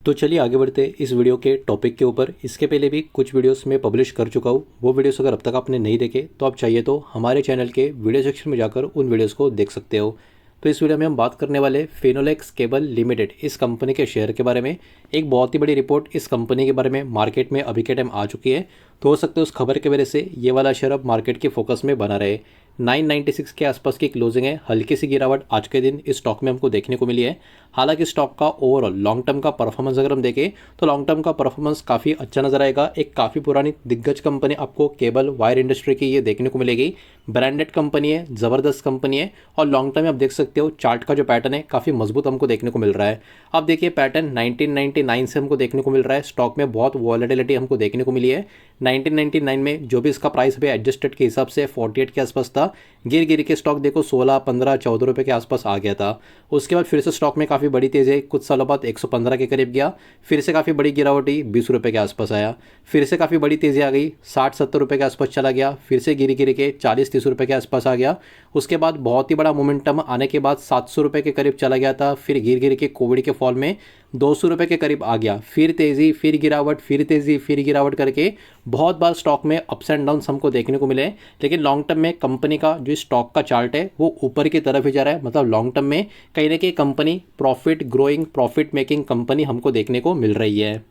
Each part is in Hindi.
तो चलिए आगे बढ़ते हैं इस वीडियो के टॉपिक के ऊपर। इसके पहले भी कुछ वीडियोस मैं पब्लिश कर चुका हूँ, वो वीडियोस अगर अब तक आपने नहीं देखे तो आप चाहिए तो हमारे चैनल के वीडियो सेक्शन में जाकर उन वीडियोस को देख सकते हो। तो इस वीडियो में हम बात करने वाले फिनोलेक्स केबल लिमिटेड इस कंपनी के शेयर के बारे में। एक बहुत ही बड़ी रिपोर्ट इस कंपनी के बारे में मार्केट में अभी के टाइम आ चुकी है, तो हो सकता है उस खबर की वजह से ये वाला शेयर अब मार्केट के फोकस में बना रहे। 996 के आसपास की क्लोजिंग है, हल्की सी गिरावट आज के दिन इस स्टॉक में हमको देखने को मिली है। हालांकि स्टॉक का ओवरऑल लॉन्ग टर्म का परफॉर्मेंस अगर हम देखें तो लॉन्ग टर्म का परफॉर्मेंस काफ़ी अच्छा नजर आएगा। एक काफ़ी पुरानी दिग्गज कंपनी आपको केबल वायर इंडस्ट्री की ये देखने को मिलेगी। ब्रांडेड कंपनी है, ज़बरदस्त कंपनी है और लॉन्ग टर्म में आप देख सकते हो चार्ट का जो पैटर्न है काफ़ी मजबूत हमको देखने को मिल रहा है। अब देखिए पैटर्न 1999 से हमको देखने को मिल रहा है। स्टॉक में बहुत वॉलेटिलिटी हमको देखने को मिली है। 1999 में जो भी इसका प्राइस भी एडजस्टेड के हिसाब से 48 के आसपास था, गिर गिर के स्टॉक देखो 16, 15, 14 रुपये के आसपास आ गया था। उसके बाद फिर से स्टॉक में काफ़ी बड़ी तेज़ी है, कुछ सालों बाद 115 के करीब गया, फिर से काफ़ी बड़ी गिरावट ही 20 रुपये के आसपास आया, फिर से काफ़ी बड़ी तेज़ी आ गई, 60-70 रुपये के आसपास चला गया, फिर से गिर गिर के 40-30 रुपये के आसपास आ गया। उसके बाद बहुत ही बड़ा मोमेंटम आने के बाद 700 रुपये के करीब चला गया था, फिर गिर के कोविड के फॉल में 200 रुपये के करीब आ गया, फिर तेज़ी, फिर गिरावट, फिर तेज़ी, फिर गिरावट करके बहुत बार स्टॉक में अप्स एंड डाउन्स हमको देखने को मिले। लेकिन लॉन्ग टर्म में कंपनी का जो स्टॉक का चार्ट है वो ऊपर की तरफ ही जा रहा है। मतलब लॉन्ग टर्म में कहीं ना कहीं company profit growing, profit making company हमको देखने को मिल रही है।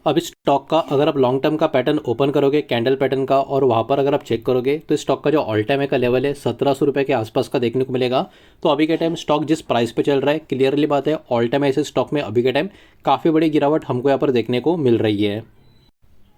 अब इस स्टॉक का अगर आप लॉन्ग टर्म का पैटर्न ओपन करोगे कैंडल पैटर्न का और वहाँ पर अगर आप चेक करोगे तो स्टॉक का जो ऑल टाइम का लेवल है 1700 रुपये के आसपास का देखने को मिलेगा। तो अभी के टाइम स्टॉक जिस प्राइस पे चल रहा है, क्लियरली बात है ऑल टाइम ऐसे स्टॉक में अभी के टाइम काफ़ी बड़ी गिरावट हमको यहाँ पर देखने को मिल रही है।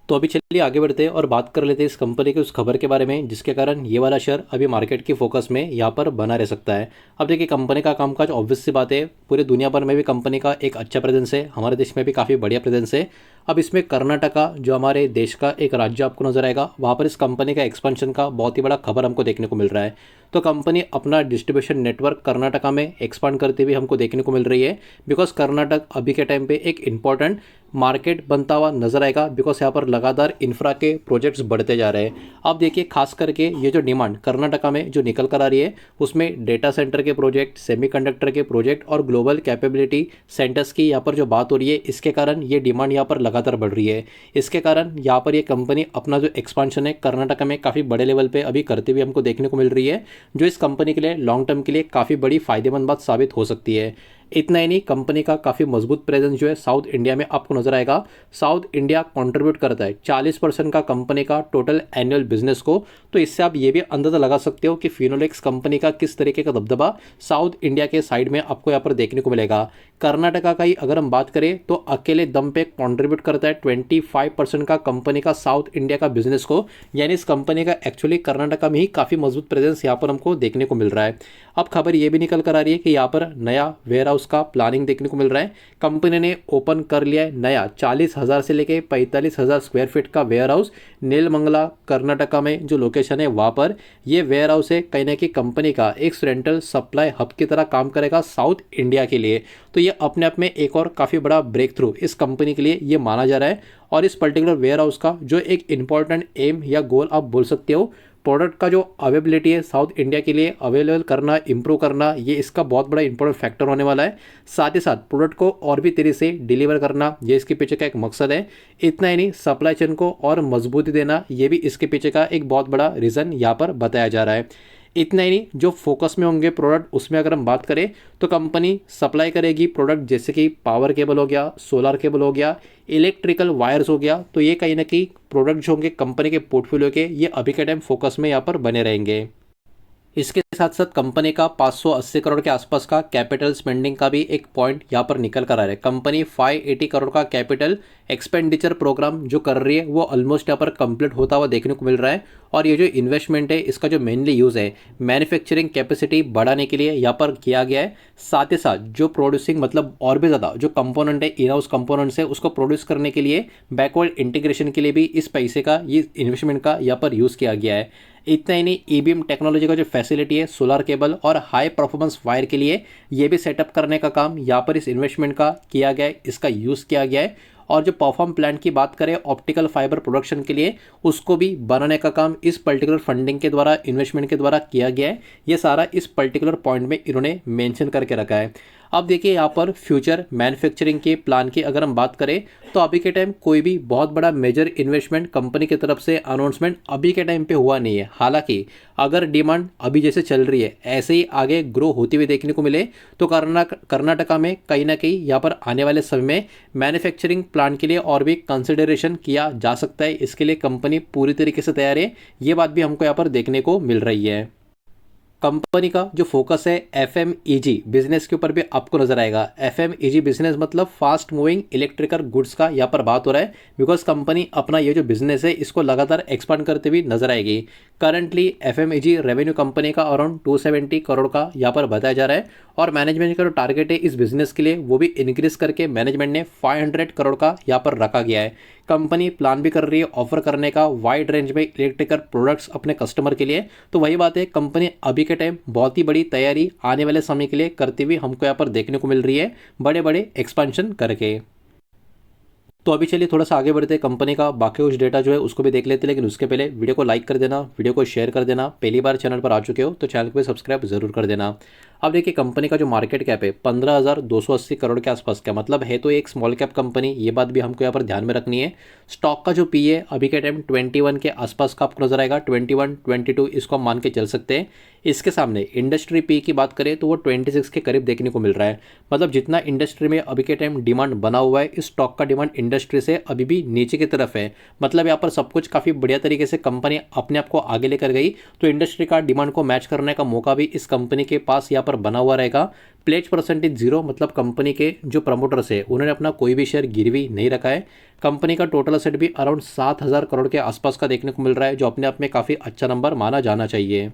तो अभी चलिए आगे बढ़ते हैं और बात कर लेते हैं इस कंपनी के उस खबर के बारे में जिसके कारण ये वाला शेयर अभी मार्केट की फोकस में यहाँ पर बना रह सकता है। अब देखिए कंपनी का कामकाज ऑब्वियस सी बात है, पूरे दुनिया भर में भी कंपनी का एक अच्छा प्रेजेंस है, हमारे देश में भी काफ़ी बढ़िया प्रेजेंस है। अब इसमें कर्नाटका जो हमारे देश का एक राज्य आपको नजर आएगा, वहाँ पर इस कंपनी का एक्सपेंशन का बहुत ही बड़ा खबर हमको देखने को मिल रहा है। तो कंपनी अपना डिस्ट्रीब्यूशन नेटवर्क कर्नाटका में एक्सपांड करते हुए हमको देखने को मिल रही है। बिकॉज कर्नाटक अभी के टाइम पे एक इंपॉर्टेंट मार्केट बनता हुआ नजर आएगा, बिकॉज यहाँ पर लगातार इंफ्रा के प्रोजेक्ट्स बढ़ते जा रहे हैं। अब देखिए खास करके ये जो डिमांड कर्नाटका में जो निकल कर आ रही है उसमें डेटा सेंटर के प्रोजेक्ट, सेमीकंडक्टर के प्रोजेक्ट और ग्लोबल कैपेबिलिटी सेंटर्स की यहाँ पर जो बात हो रही है, इसके कारण ये डिमांड यहाँ पर लगातार बढ़ रही है। इसके कारण यहाँ पर ये कंपनी अपना जो एक्सपांशन है कर्नाटका में काफ़ी बड़े लेवल पे अभी करते हुए हमको देखने को मिल रही है, जो इस कंपनी के लिए लॉन्ग टर्म के लिए काफ़ी बड़ी फायदेमंद बात साबित हो सकती है। इतना ही नहीं, कंपनी का काफ़ी मजबूत प्रेजेंस जो है साउथ इंडिया में आपको नजर आएगा। साउथ इंडिया कंट्रीब्यूट करता है 40% का कंपनी का टोटल एनुअल बिजनेस को। तो इससे आप ये भी अंदाजा लगा सकते हो कि फिनोलेक्स कंपनी का किस तरीके का दबदबा साउथ इंडिया के साइड में आपको यहाँ पर देखने को मिलेगा। कर्नाटका का ही अगर हम बात करें तो अकेले दम पे कंट्रीब्यूट करता है 25% का कंपनी का साउथ इंडिया का बिजनेस को, यानी इस कंपनी का एक्चुअली कर्नाटका में ही काफ़ी मजबूत प्रेजेंस यहाँ पर हमको देखने को मिल रहा है। अब खबर ये भी निकल कर आ रही है कि यहाँ पर नया वेयर हाउस का प्लानिंग देखने को मिल रहा है। कंपनी ने ओपन कर लिया है नया 40,000 से लेके 45,000 स्क्वायर फीट का वेयर हाउस नेलमंगला कर्नाटका में जो लोकेशन है वहाँ पर। ये वेयर हाउस है कहीं ना कहीं कंपनी का एक रेंटल सप्लाई हब की तरह काम करेगा साउथ इंडिया के लिए। तो ये अपने आप में एक और काफ़ी बड़ा ब्रेक थ्रू इस कंपनी के लिए ये माना जा रहा है। और इस पर्टिकुलर वेयर हाउस का जो एक इंपॉर्टेंट एम या गोल आप बोल सकते हो, प्रोडक्ट का जो अवेलेबिलिटी है साउथ इंडिया के लिए अवेलेबल करना, इंप्रूव करना, ये इसका बहुत बड़ा इंपॉर्टेंट फैक्टर होने वाला है। साथ ही साथ प्रोडक्ट को और भी तेज़ी से डिलीवर करना, ये इसके पीछे का एक मकसद है। इतना ही नहीं, सप्लाई चेन को और मजबूती देना, ये भी इसके पीछे का एक बहुत बड़ा रीज़न यहाँ पर बताया जा रहा है। इतना ही नहीं, जो फोकस में होंगे प्रोडक्ट उसमें अगर हम बात करें तो कंपनी सप्लाई करेगी प्रोडक्ट जैसे कि पावर केबल हो गया, सोलर केबल हो गया, इलेक्ट्रिकल वायर्स हो गया। तो ये कहीं ना कहीं प्रोडक्ट जो होंगे कंपनी के पोर्टफोलियो के, ये अभी के टाइम फोकस में यहाँ पर बने रहेंगे। इसके साथ साथ कंपनी का 580 करोड़ के आसपास का कैपिटल स्पेंडिंग का भी एक पॉइंट यहाँ पर निकल कर आ रहा है। कंपनी 580 करोड़ का कैपिटल एक्सपेंडिचर प्रोग्राम जो कर रही है वो ऑलमोस्ट यहाँ पर कंप्लीट होता हुआ देखने को मिल रहा है। और ये जो इन्वेस्टमेंट है इसका जो मेनली यूज़ है मैन्युफैक्चरिंग कैपेसिटी बढ़ाने के लिए यहाँ पर किया गया है। साथ ही साथ जो प्रोड्यूसिंग मतलब और भी ज़्यादा जो कंपोनेंट है, इन हाउस कंपोनेंट्स है, उसको प्रोड्यूस करने के लिए बैकवर्ड इंटीग्रेशन के लिए भी इस पैसे का, ये इन्वेस्टमेंट का यहाँ पर यूज़ किया गया है। इतना ही नहीं, ईबीएम टेक्नोलॉजी का जो फैसिलिटी है सोलर केबल और हाई परफॉर्मेंस वायर के लिए ये भी सेटअप करने का काम यहाँ पर इस इन्वेस्टमेंट का किया गया है, इसका यूज़ किया गया है। और जो परफॉर्म प्लांट की बात करें ऑप्टिकल फाइबर प्रोडक्शन के लिए, उसको भी बनाने का काम इस पर्टिकुलर फंडिंग के द्वारा, इन्वेस्टमेंट के द्वारा किया गया है। ये सारा इस पर्टिकुलर पॉइंट में इन्होंने मेंशन करके रखा है। अब देखिए यहाँ पर फ्यूचर मैन्युफैक्चरिंग के प्लान की अगर हम बात करें तो अभी के टाइम कोई भी बहुत बड़ा मेजर इन्वेस्टमेंट कंपनी की तरफ से अनाउंसमेंट अभी के टाइम पे हुआ नहीं है। हालांकि अगर डिमांड अभी जैसे चल रही है ऐसे ही आगे ग्रो होती हुई देखने को मिले तो कर्नाटका में कहीं ना कहीं यहाँ पर आने वाले समय में मैन्युफैक्चरिंग प्लांट के लिए और भी कंसिडरेशन किया जा सकता है। इसके लिए कंपनी पूरी तरीके से तैयार है, ये बात भी हमको यहाँ पर देखने को मिल रही है। कंपनी का जो फोकस है FMEG बिजनेस के ऊपर भी आपको नजर आएगा। FMEG बिजनेस मतलब फास्ट मूविंग इलेक्ट्रिकल गुड्स का यहाँ पर बात हो रहा है, बिकॉज कंपनी अपना ये जो बिजनेस है इसको लगातार एक्सपांड करते हुए नजर आएगी। करंटली FMEG रेवेन्यू कंपनी का अराउंड 270 करोड़ का यहाँ पर बताया जा रहा है और मैनेजमेंट का जो टारगेट है इस बिजनेस के लिए वो भी इंक्रीज करके मैनेजमेंट ने 500 करोड़ का यहाँ पर रखा गया है। कंपनी प्लान भी कर रही है ऑफर करने का वाइड रेंज में इलेक्ट्रिकल प्रोडक्ट्स अपने कस्टमर के लिए। तो वही बात है, कंपनी अभी के टाइम बहुत ही बड़ी तैयारी आने वाले समय के लिए करती हुई हमको यहाँ पर देखने को मिल रही है, बड़े बड़े एक्सपेंशन करके। तो अभी चलिए थोड़ा सा आगे बढ़ते हैं, कंपनी का बाकी कुछ डेटा जो है उसको भी देख लेते हैं। लेकिन उसके पहले वीडियो को लाइक कर देना, वीडियो को शेयर कर देना। पहली बार चैनल पर आ चुके हो तो चैनल को भी सब्सक्राइब जरूर कर देना। अब देखिए कंपनी का जो मार्केट कैप है 15,280 करोड़ के आसपास का, मतलब है तो एक स्मॉल कैप कंपनी, ये बात भी हमको यहाँ पर ध्यान में रखनी है। स्टॉक का जो पी है अभी के टाइम 21 के आसपास का आपको नजर आएगा, 21, 22 इसको हम मान के चल सकते हैं। इसके सामने इंडस्ट्री पी की बात करें तो वो 26 के करीब देखने को मिल रहा है। मतलब जितना इंडस्ट्री में अभी के टाइम डिमांड बना हुआ है, इस स्टॉक का डिमांड इंडस्ट्री से अभी भी नीचे की तरफ है। मतलब यहाँ पर सब कुछ काफ़ी बढ़िया तरीके से कंपनी अपने आप को आगे लेकर गई, तो इंडस्ट्री का डिमांड को मैच करने का मौका भी इस कंपनी के पास यहाँ पर बना हुआ रहेगा। प्लेज परसेंटेज 0, मतलब कंपनी के जो प्रमोटर्स है उन्होंने अपना कोई भी शेयर गिरवी नहीं रखा है। कंपनी का टोटल असेट भी अराउंड 7,000 करोड़ के आसपास का देखने को मिल रहा है, जो अपने आप में काफ़ी अच्छा नंबर माना जाना चाहिए।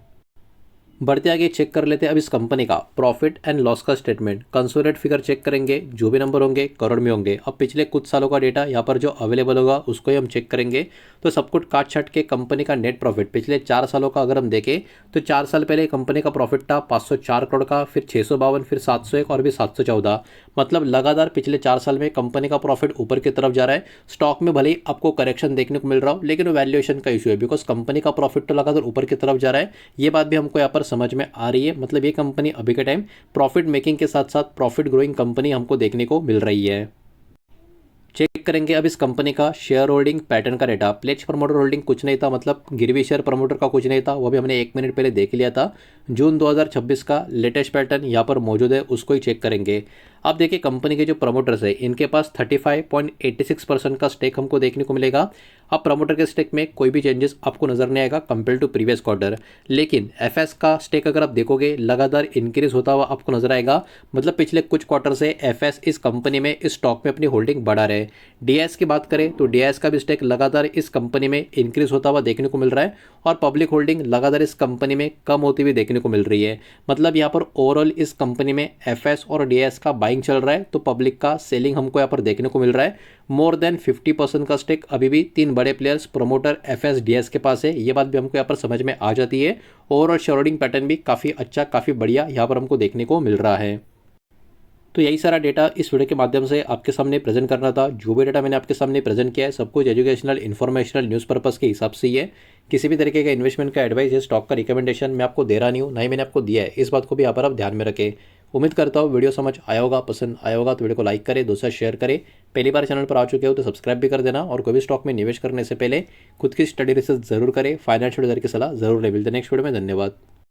बढ़ते आगे चेक कर लेते हैं अब इस कंपनी का प्रॉफिट एंड लॉस का स्टेटमेंट। कंसोलिडेटेड फिगर चेक करेंगे, जो भी नंबर होंगे करोड़ में होंगे। अब पिछले कुछ सालों का डेटा यहाँ पर जो अवेलेबल होगा उसको ही हम चेक करेंगे। तो सब कुछ काट छाट के कंपनी का नेट प्रॉफिट पिछले 4 सालों का अगर हम देखें तो 4 साल पहले कंपनी का प्रॉफिट था 504 करोड़ का, फिर 652, फिर 701 और भी 714। मतलब लगातार पिछले 4 साल में कंपनी का प्रॉफिट ऊपर की तरफ जा रहा है। स्टॉक में भले ही आपको करेक्शन देखने को मिल रहा हो, लेकिन वो वैल्यूएशन का इशू है, बिकॉज कंपनी का प्रॉफिट तो लगातार ऊपर की तरफ जा रहा है। ये बात भी हमको यहाँ पर समझ में आ रही है। मतलब ये कंपनी अभी के टाइम प्रॉफिट मेकिंग के साथ साथ प्रॉफिट ग्रोइंग कंपनी हमको देखने को मिल रही है। चेक करेंगे अब इस कंपनी का शेयर होल्डिंग पैटर्न का डेटा। प्लेज प्रमोटर होल्डिंग कुछ नहीं था, मतलब गिरवी शेयर प्रमोटर का कुछ नहीं था, वो भी हमने 1 मिनट पहले देख लिया था। जून 2026 का लेटेस्ट पैटर्न यहाँ पर मौजूद है, उसको ही चेक करेंगे। अब देखिए कंपनी के जो प्रमोटर्स है इनके पास 35.86% का स्टेक हमको देखने को मिलेगा। अब प्रमोटर के स्टेक में कोई भी चेंजेस आपको नजर नहीं आएगा कंपेयर टू प्रीवियस क्वार्टर, लेकिन एफएस का स्टेक अगर आप देखोगे लगातार इंक्रीज होता हुआ आपको नजर आएगा। मतलब पिछले कुछ क्वार्टर से एफएस इस कंपनी में इस स्टॉक में अपनी होल्डिंग बढ़ा रहे। डीएस की बात करें तो डीएस का भी स्टेक लगातार इस कंपनी में इंक्रीज होता हुआ देखने को मिल रहा है और पब्लिक होल्डिंग लगातार इस कंपनी में कम होती हुई देखने को मिल रही है। मतलब यहाँ पर ओवरऑल इस कंपनी में एफएस और डीएस का बाइंग चल रहा है, तो पब्लिक का सेलिंग हमको यहाँ पर देखने को मिल रहा है। मोर देन 50% का स्टेक अभी भी 3 बड़े प्लेयर्स प्रमोटर एफएस डीएस के पास है। ये बात भी हमको यहाँ पर समझ में आ जाती है। ओवरऑल शेयर होल्डिंग पैटर्न भी काफ़ी अच्छा, काफ़ी बढ़िया यहाँ पर हमको देखने को मिल रहा है। तो यही सारा डेटा इस वीडियो के माध्यम से आपके सामने प्रेजेंट करना था। जो भी डेटा मैंने आपके सामने प्रेजेंट किया है सब कुछ एजुकेशनल, इन्फॉर्मेशनल, न्यूज़ पर्पस के हिसाब से ही है। किसी भी तरीके का इन्वेस्टमेंट का एडवाइस या स्टॉक का रिकमेंडेशन मैं आपको दे रहा नहीं हूँ, ना ही मैंने आपको दिया है। इस बात को भी यहाँ पर आप ध्यान में रखें। उम्मीद करता हूँ वीडियो समझ आया होगा, पसंद आया होगा तो वीडियो को लाइक करें, दोस्तों शेयर करें। पहली बार चैनल पर आ चुके हो तो सब्सक्राइब भी कर देना और कोई भी स्टॉक में निवेश करने से पहले खुद की स्टडी रिसर्च जरूर करें, फाइनेंशियल एडवाइजर की सलाह जरूर लें। मिलते हैं नेक्स्ट वीडियो में, धन्यवाद।